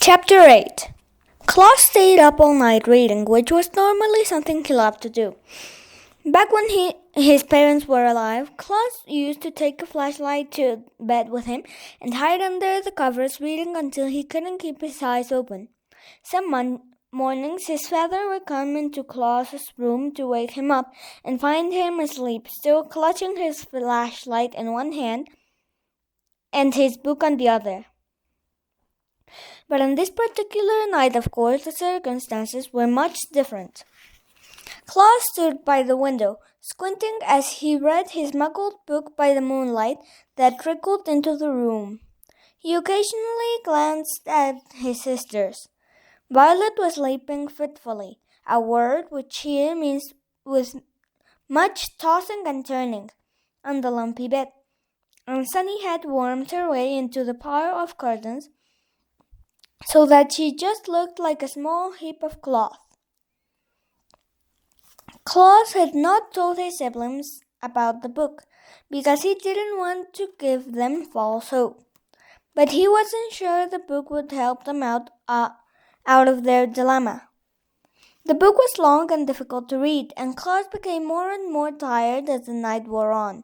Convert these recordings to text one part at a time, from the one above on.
Chapter 8. Klaus stayed up all night reading, which was normally something he loved to do. Back when his parents were alive, Klaus used to take a flashlight to bed with him and hide under the covers reading until he couldn't keep his eyes open. Some mornings his father would come into Klaus's room to wake him up and find him asleep, still clutching his flashlight in one hand and his book on the other. But on this particular night, of course, the circumstances were much different. Klaus stood by the window, squinting as he read his muggled book by the moonlight that trickled into the room. He occasionally glanced at his sisters. Violet was sleeping fitfully, a word which here means with much tossing and turning, on the lumpy bed, and Sunny had wormed her way into the pile of curtains, so that she just looked like a small heap of cloth. Klaus had not told his siblings about the book, because he didn't want to give them false hope. But he wasn't sure the book would help them out of their dilemma. The book was long and difficult to read, and Klaus became more and more tired as the night wore on.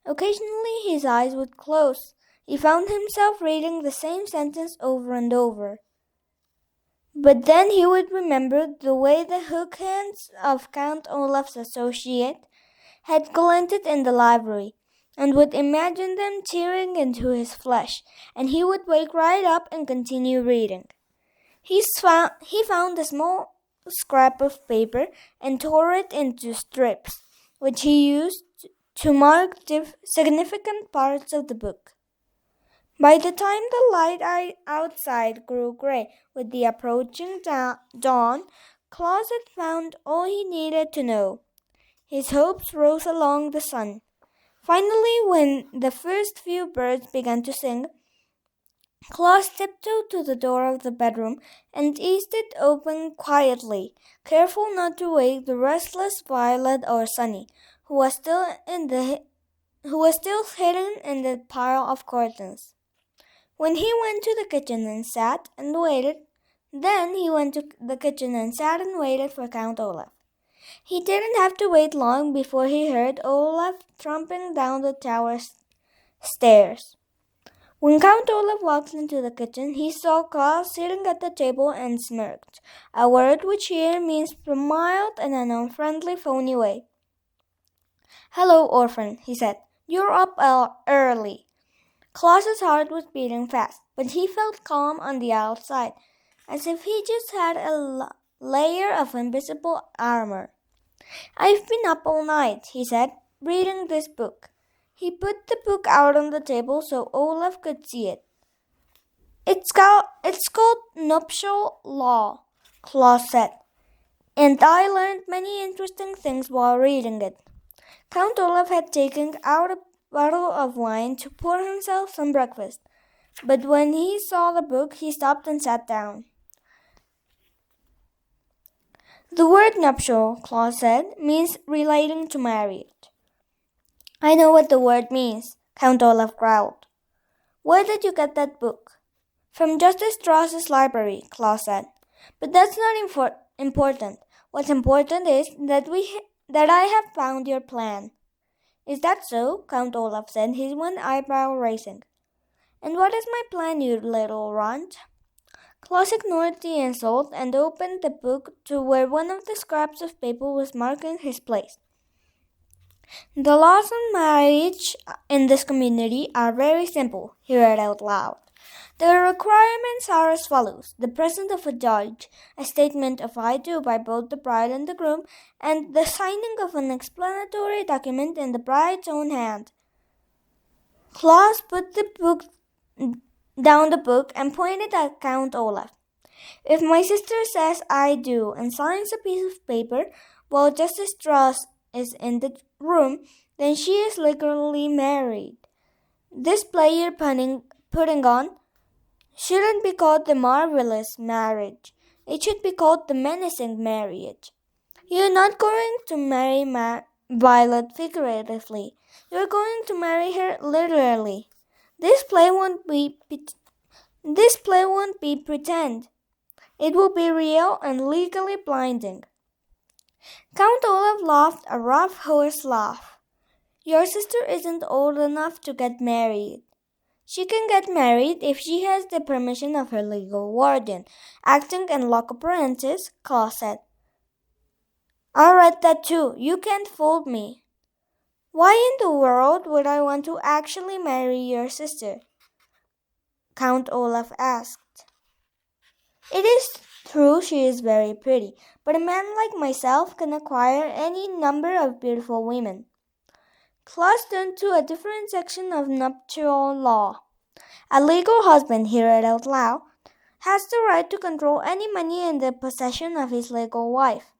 Occasionally his eyes would close. He found himself reading the same sentence over and over. But then he would remember the way the hook hands of Count Olaf's associate had glinted in the library, and would imagine them tearing into his flesh, and he would wake right up and continue reading. He found a small scrap of paper and tore it into strips, which he used to mark significant parts of the book. By the time the light outside grew gray with the approaching dawn, Klaus had found all he needed to know. His hopes rose along the sun. Finally, when the first few birds began to sing, Klaus tiptoed to the door of the bedroom and eased it open quietly, careful not to wake the restless Violet or Sunny, who was still hidden in the pile of curtains. When he went to the kitchen and sat and waited, for Count Olaf. He didn't have to wait long before he heard Olaf tramping down the tower stairs. When Count Olaf walked into the kitchen, he saw Klaus sitting at the table and smirked, a word which here means smiled in an unfriendly, phony way. "Hello, orphan," he said. "You're up early." Klaus's heart was beating fast, but he felt calm on the outside, as if he just had a layer of invisible armor. "I've been up all night," he said, "reading this book." He put the book out on the table so Olaf could see it. It's called Nuptial Law," Klaus said, "and I learned many interesting things while reading it." Count Olaf had taken out a bottle of wine to pour himself some breakfast, but when he saw the book, he stopped and sat down. "The word nuptial," Klaus said, "means relating to marriage." "I know what the word means," Count Olaf growled. "Where did you get that book?" "From Justice Strauss's library," Klaus said. "But that's not important. What's important is that I have found your plan." "Is that so?" Count Olaf said, his one eyebrow raising. "And what is my plan, you little runt?" Klaus ignored the insult and opened the book to where one of the scraps of paper was marking his place. "The laws on marriage in this community are very simple," he read out loud. "The requirements are as follows: the presence of a judge, a statement of I do by both the bride and the groom, and the signing of an explanatory document in the bride's own hand." Klaus put down the book and pointed at Count Olaf. "If my sister says I do and signs a piece of paper while Justice Strauss is in the room, then she is legally married. This play you're putting on shouldn't be called the marvelous marriage. It should be called the menacing marriage. You're not going to marry Violet figuratively. You're going to marry her literally. This play won't be This play won't be pretend. It will be real and legally blinding. Count Olaf laughed a rough horse laugh. Your sister isn't old enough to get married. She can get married if she has the permission of her legal guardian. Acting in loco parentis, Claus said. I read that too. You can't fool me. Why in the world would I want to actually marry your sister? Count Olaf asked. It is true she is very pretty, but a man like myself can acquire any number of beautiful women. Claus turned to a different section of nuptial law. A legal husband, he read out loud, has the right to control any money in the possession of his legal wife.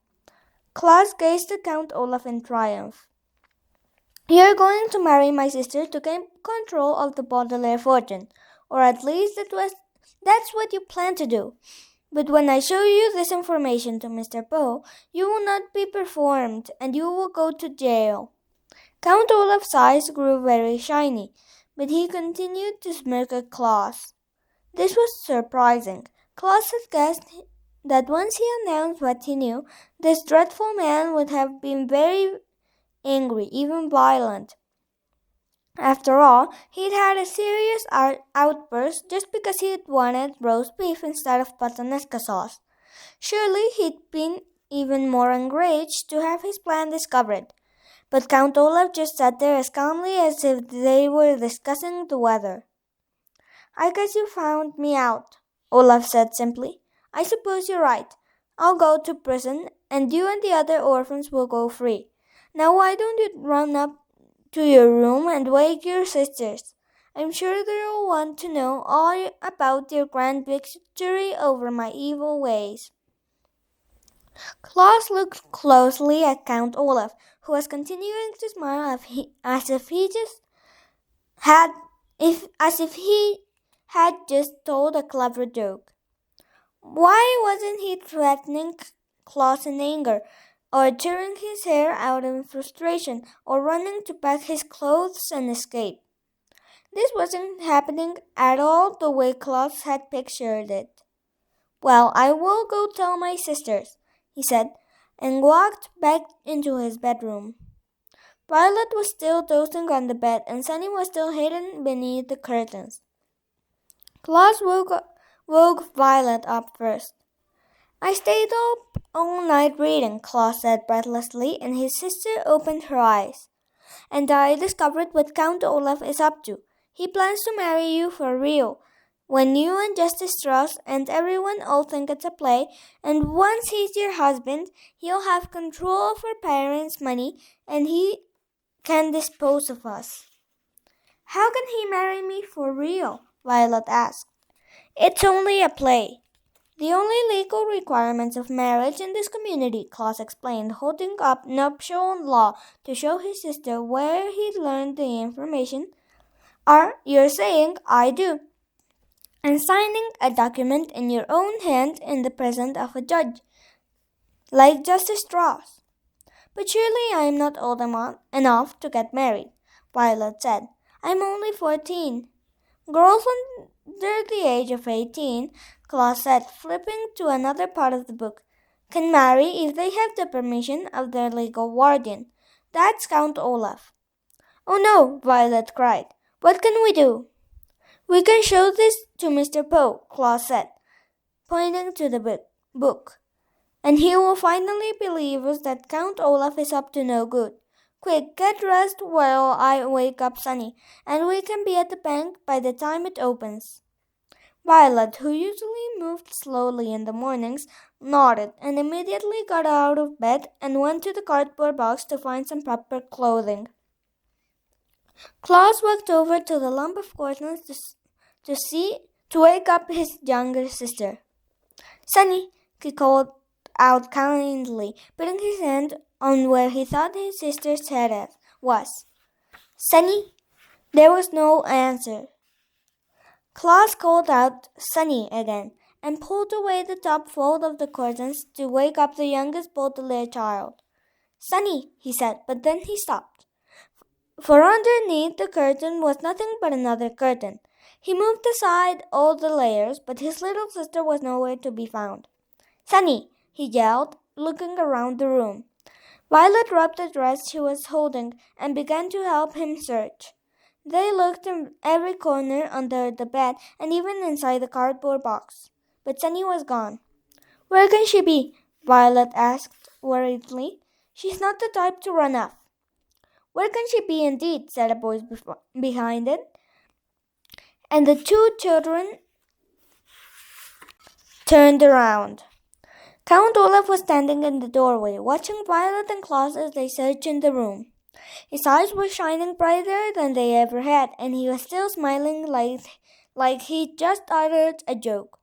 Claus gazed at Count Olaf in triumph. You're going to marry my sister to gain control of the Baudelaire fortune, or at least that's what you plan to do. But when I show you this information to Mr. Poe, you will not be performed, and you will go to jail. Count Olaf's eyes grew very shiny, but he continued to smirk at Claus. This was surprising. Claus had guessed that once he announced what he knew, this dreadful man would have been very angry, even violent. After all, he'd had a serious outburst just because he'd wanted roast beef instead of puttanesca sauce. Surely he'd been even more enraged to have his plan discovered. But Count Olaf just sat there as calmly as if they were discussing the weather. I guess you found me out, Olaf said simply. I suppose you're right. I'll go to prison, and you and the other orphans will go free. Now why don't you run up to your room and wake your sisters? I'm sure they'll want to know all about your grand victory over my evil ways. Claus looked closely at Count Olaf, who was continuing to smile as if he had just told a clever joke. Why wasn't he threatening Claus in anger, or tearing his hair out in frustration, or running to pack his clothes and escape? This wasn't happening at all the way Claus had pictured it. Well, I will go tell my sisters, he said, and walked back into his bedroom. Violet was still dozing on the bed, and Sunny was still hidden beneath the curtains. Claus woke Violet up first. I stayed up all night reading, Claus said breathlessly, and his sister opened her eyes. And I discovered what Count Olaf is up to. He plans to marry you for real. When you and Justice Strauss and everyone all think it's a play, and once he's your husband, he'll have control of our parents' money, and he can dispose of us. How can he marry me for real? Violet asked. It's only a play. The only legal requirements of marriage in this community, Claus explained, holding up nuptial law to show his sister where he'd learned the information, are you're saying, I do, and signing a document in your own hand in the presence of a judge, like Justice Strauss. But surely I am not old enough to get married, Violet said. I'm only 14. Girls under the age of 18, Claus said, flipping to another part of the book, can marry if they have the permission of their legal guardian. That's Count Olaf. Oh no, Violet cried. What can we do? We can show this to Mr. Poe, Claus said, pointing to the book. And he will finally believe us that Count Olaf is up to no good. Quick, get dressed while I wake up Sunny, and we can be at the bank by the time it opens. Violet, who usually moved slowly in the mornings, nodded and immediately got out of bed and went to the cardboard box to find some proper clothing. Claus walked over to the lump of curtains to wake up his younger sister. Sunny, he called out kindly, putting his hand on where he thought his sister's head was. Sunny? There was no answer. Claus called out Sunny again and pulled away the top fold of the curtains to wake up the youngest Baudelaire child. Sunny, he said, but then he stopped. For underneath the curtain was nothing but another curtain. He moved aside all the layers, but his little sister was nowhere to be found. Sunny, he yelled, looking around the room. Violet rubbed the dress she was holding and began to help him search. They looked in every corner, under the bed, and even inside the cardboard box. But Sunny was gone. Where can she be? Violet asked worriedly. She's not the type to run off. Where can she be indeed? Said a voice behind it. And the two children turned around. Count Olaf was standing in the doorway, watching Violet and Klaus as they searched in the room. His eyes were shining brighter than they ever had, and he was still smiling like he'd just uttered a joke.